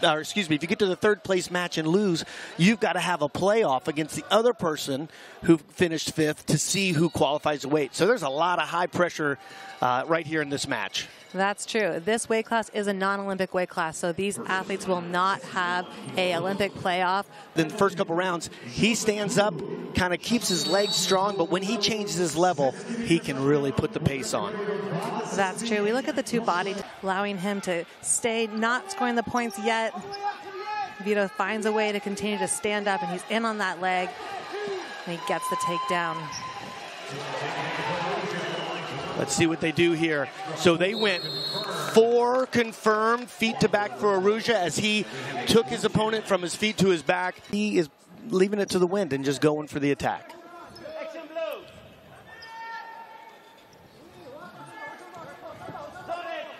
or excuse me, if you get to the third place match and lose, you've got to have a playoff against the other person who finished fifth to see who qualifies to weight. So there's a lot of high pressure right here in this match. That's true. This weight class is a non-Olympic weight class, so these athletes will not have a Olympic playoff. In the first couple rounds, he stands up, kind of keeps his legs strong, but when he changes his level, he can really put the pace on. That's true. We look at the two bodies, allowing him to stay, not scoring the points yet. Vito finds a way to continue to stand up, and he's in on that leg, and he gets the takedown. Let's see what they do here. So they went 4 confirmed feet to back for Arujau as he took his opponent from his feet to his back. He is leaving it to the wind and just going for the attack.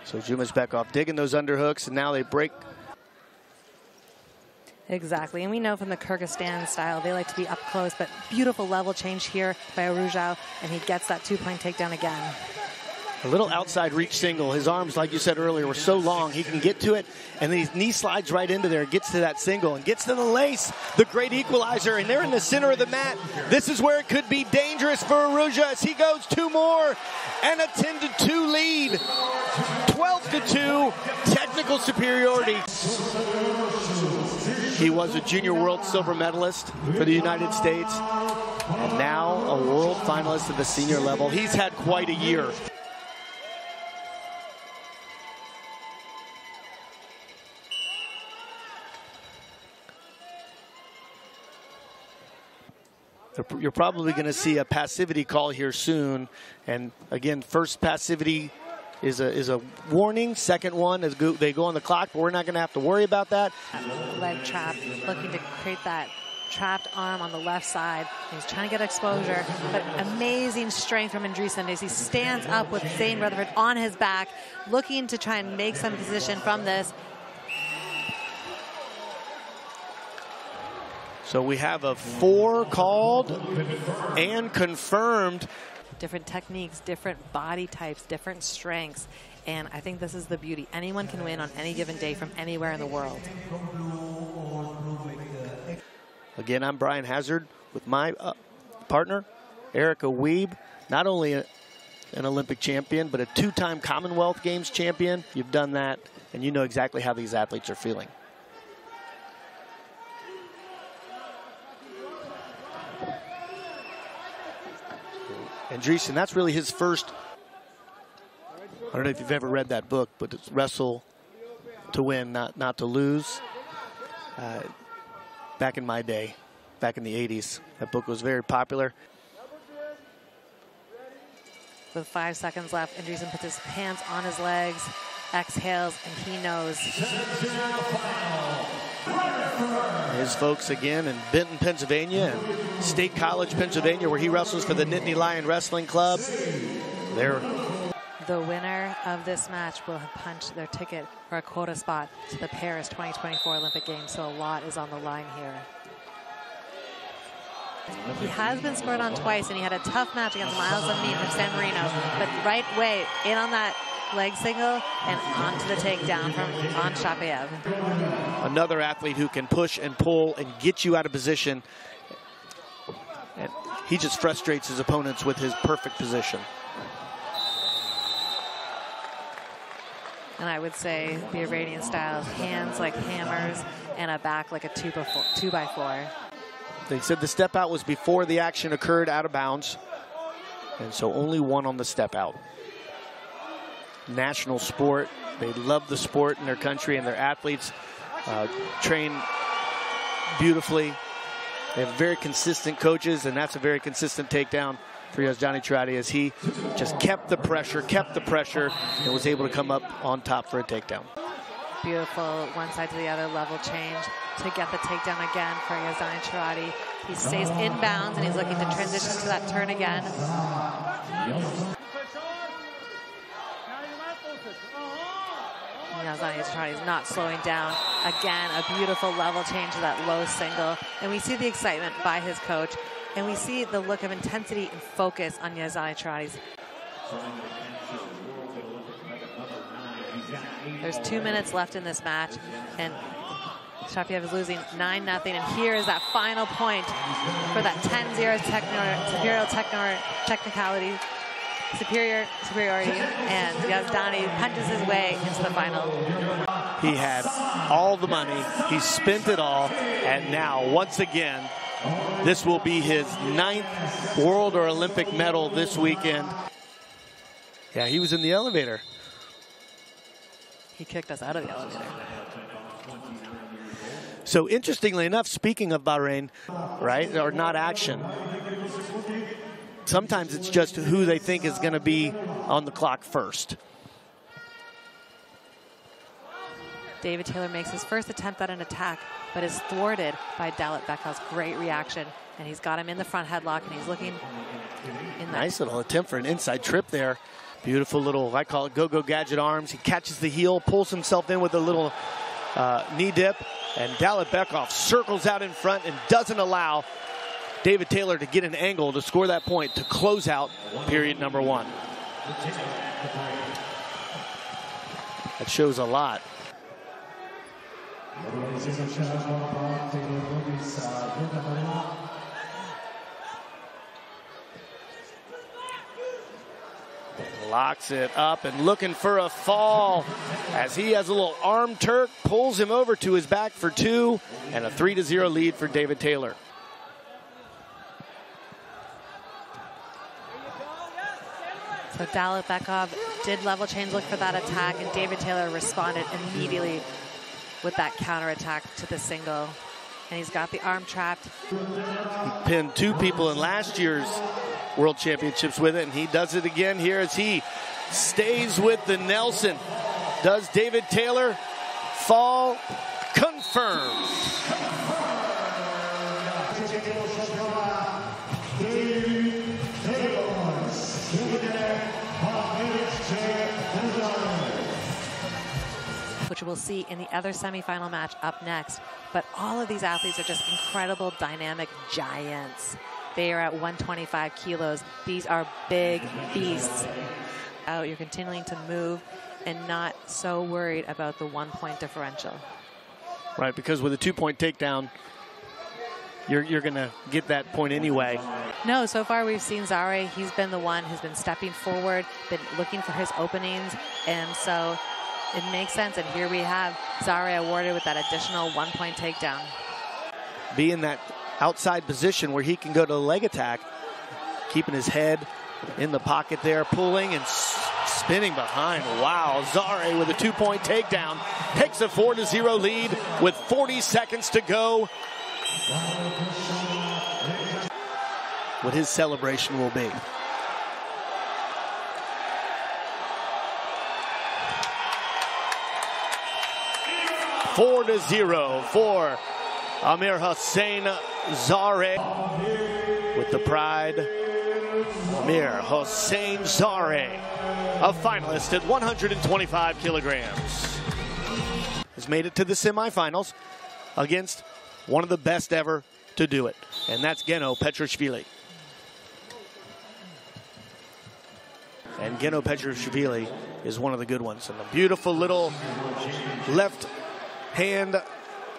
So Jumashbekov digging those underhooks, and now they break. Exactly, and we know from the Kyrgyzstan style, they like to be up close, but beautiful level change here by Arujau, and he gets that 2-point takedown again. A little outside reach single. His arms, like you said earlier, were so long, he can get to it, and then his knee slides right into there, gets to that single, and gets to the lace, the great equalizer, and they're in the center of the mat. This is where it could be dangerous for Arujau as he goes 2 more, and a 10-2 lead. 12-2, technical superiority. He was a junior world silver medalist for the United States, and now a world finalist at the senior level. He's had quite a year. You're probably going to see a passivity call here soon, and again, first passivity is a warning. Second one is they go on the clock, but we're not going to have to worry about that. Leg trap, looking to create that trapped arm on the left side. He's trying to get exposure, but amazing strength from Andreessen as he stands up with Zane Rutherford on his back, looking to try and make some position from this. So we have a 4 called and confirmed. Different techniques, different body types, different strengths. And I think this is the beauty. Anyone can win on any given day from anywhere in the world. Again, I'm Brian Hazard with my partner, Erica Wiebe. Not only an Olympic champion, but a 2-time Commonwealth Games champion. You've done that, and you know exactly how these athletes are feeling. Andreessen, that's really his first, I don't know if you've ever read that book, but it's Wrestle to Win, Not to Lose. Back in my day, back in the 80s, that book was very popular. With 5 seconds left, Andreessen puts his hands on his legs, exhales, and he knows. His folks again in Benton, Pennsylvania, and State College, Pennsylvania, where he wrestles for the Nittany Lion Wrestling Club. The winner of this match will have punched their ticket for a quota spot to the Paris 2024 Olympic Games, so a lot is on the line here. He has been scored on twice, and he had a tough match against Miles Lemine from San Marino, but right way in on that leg single and onto the takedown from Ivan Shapayev. Another athlete who can push and pull and get you out of position. And he just frustrates his opponents with his perfect position. And I would say the Iranian style, hands like hammers and a back like a 2x4. They said the step out was before the action occurred out of bounds, and so only 1 on the step out. National sport. They love the sport in their country, and their athletes train beautifully. They have very consistent coaches, and that's a very consistent takedown for Yazdani Tiradi as he just kept the pressure, and was able to come up on top for a takedown. Beautiful one side to the other level change to get the takedown again for Yazdani Tiradi. He stays inbounds, and he's looking to transition to that turn again. Yazdani Tiradi is not slowing down. Again, a beautiful level change to that low single. And we see the excitement by his coach. And we see the look of intensity and focus on Yazdani Tiradi's. There's 2 minutes left in this match. And Shafiev is losing 9-0, and here is that final point for that 10-0 superiority, and Yazdani punches his way into the final. He had all the money, he spent it all, and now, once again, this will be his 9th world or Olympic medal this weekend. Yeah, he was in the elevator. He kicked us out of the elevator. So interestingly enough, speaking of Bahrain, right, or not action, sometimes it's just who they think is going to be on the clock first. David Taylor makes his first attempt at an attack, but is thwarted by Dalit Bekov's great reaction. And he's got him in the front headlock, and he's looking in that. Nice little attempt for an inside trip there. Beautiful little, I call it go-go gadget arms. He catches the heel, pulls himself in with a little knee dip, and Dalit Bekov circles out in front and doesn't allow David Taylor to get an angle to score that point to close out period number 1. That shows a lot. Locks it up and looking for a fall as he has a little arm Turk, pulls him over to his back for 2, and a 3-0 lead for David Taylor. So Dalit Bekov did level change, look for that attack, and David Taylor responded immediately with that counterattack to the single. And he's got the arm trapped. He pinned 2 people in last year's World Championships with it, and he does it again here as he stays with the Nelson. Does David Taylor fall? Confirmed. Which we'll see in the other semifinal match up next. But all of these athletes are just incredible, dynamic giants. They are at 125 kilos. These are big beasts. You're continuing to move and not so worried about the 1-point differential. Right, because with a 2-point takedown, you're going to get that point anyway. No, so far we've seen Zare. He's been the one who's been stepping forward, been looking for his openings, and so it makes sense. And here we have Zare awarded with that additional 1-point takedown. Be in that outside position where he can go to the leg attack, keeping his head in the pocket there, pulling and spinning behind. Wow, Zare with a 2-point takedown takes a 4-0 lead with 40 seconds to go. What his celebration will be. (4-0) for Amir Hossein Zare. With the pride, Amir Hossein Zare, a finalist at 125 kilograms. Has made it to the semifinals against one of the best ever to do it, and that's Geno Petrashvili. And Geno Petrashvili is one of the good ones. And a beautiful little left hand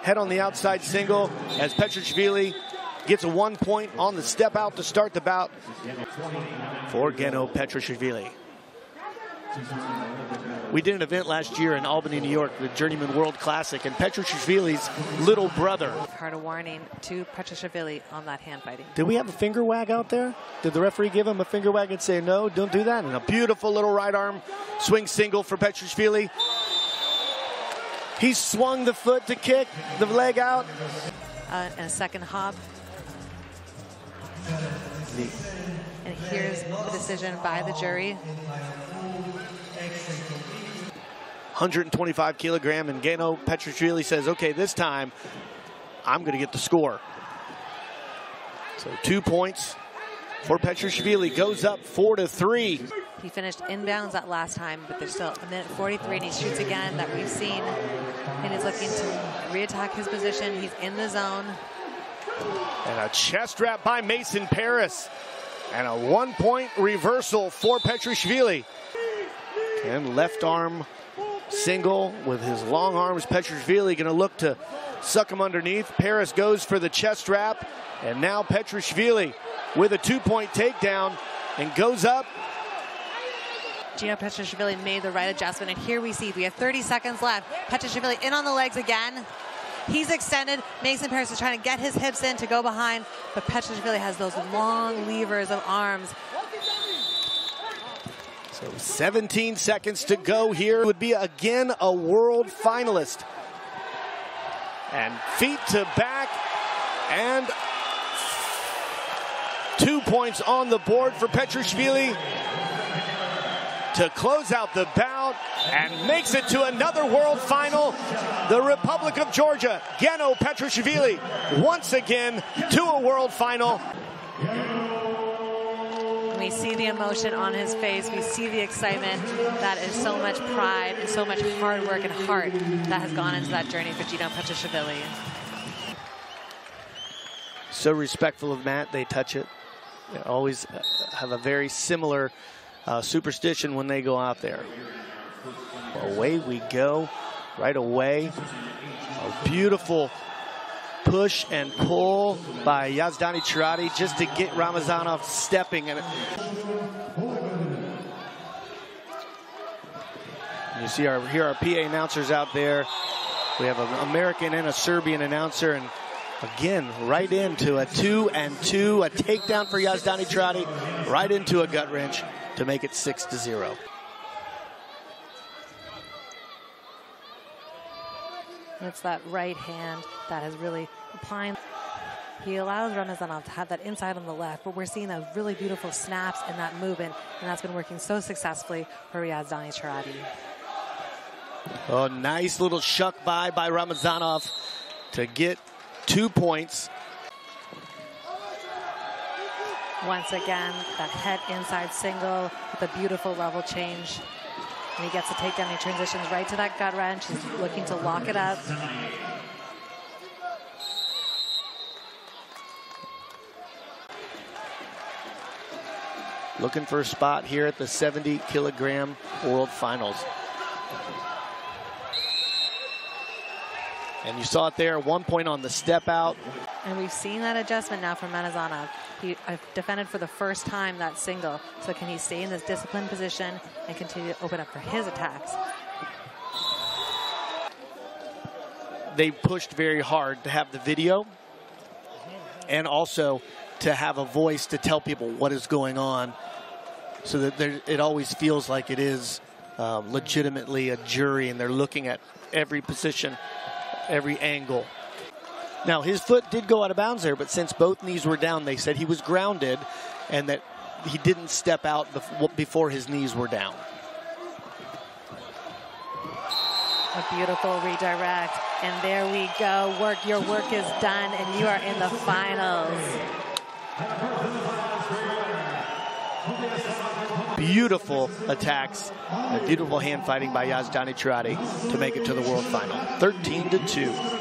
head on the outside single as Petrashvili gets a 1 point on the step out to start the bout for Geno Petrashvili. We did an event last year in Albany, New York, the Journeyman World Classic, and Petrashvili's little brother. Heard a warning to Petrashvili on that hand fighting. Did we have a finger wag out there? Did the referee give him a finger wag and say, no, don't do that? And a beautiful little right arm swing single for Petrashvili. He swung the foot to kick the leg out. And a second hop. And here's the decision by the jury. 125 kilogram, and Geno Petrashvili says, okay, this time I'm going to get the score. So 2 points for Petrashvili, goes up 4-3. He finished inbounds that last time, but there's still 1:43, and he shoots again that we've seen. And he's looking to reattack his position. He's in the zone. And a chest wrap by Mason Paris. And a 1 point reversal for Petrashvili. And left arm single with his long arms. Petrashvili going to look to suck him underneath. Paris goes for the chest wrap. And now Petrashvili with a 2-point takedown and goes up. Gino Petrashvili made the right adjustment, and here we have 30 seconds left. Petrashvili in on the legs again. He's extended. Mason Paris is trying to get his hips in to go behind, but Petrashvili has those long levers of arms. So 17 seconds to go here. Would be again a world finalist. And feet to back, and 2 points on the board for Petrashvili to close out the bout and makes it to another world final. The Republic of Georgia, Geno Petrashvili, once again to a world final. We see the emotion on his face. We see the excitement. That is so much pride and so much hard work and heart that has gone into that journey for Geno Petrashvili. So respectful of Matt, they touch it. They always have a very similar superstition when they go out there. Away we go, right away. A beautiful push and pull by Yazdani Cherati just to get Ramazanov stepping. And you see here our PA announcers out there. We have an American and a Serbian announcer, and again, right into a 2-2, a takedown for Yazdani Cherati, right into a gut wrench to make it 6-0. It's that right hand that is really applying. He allows Ramazanov to have that inside on the left, but we're seeing those really beautiful snaps in that movement, and that's been working so successfully for Yazdani Cherati. Oh, nice little shuck by Ramazanov to get 2 points. Once again, that head inside single with a beautiful level change. And he gets a takedown. He transitions right to that gut wrench. He's looking to lock it up. Looking for a spot here at the 70-kilogram World Finals. And you saw it there, 1 point on the step out. And we've seen that adjustment now from Ramazanov. He defended for the first time that single. So can he stay in this disciplined position and continue to open up for his attacks? They pushed very hard to have the video and also to have a voice to tell people what is going on, so that it always feels like it is legitimately a jury and they're looking at every position, every angle. Now, his foot did go out of bounds there, but since both knees were down, they said he was grounded and that he didn't step out before his knees were down. A beautiful redirect, and there we go. Your work is done, and you are in the finals. Beautiful attacks, beautiful hand fighting by Yazdani Cherati to make it to the world final. 13-2.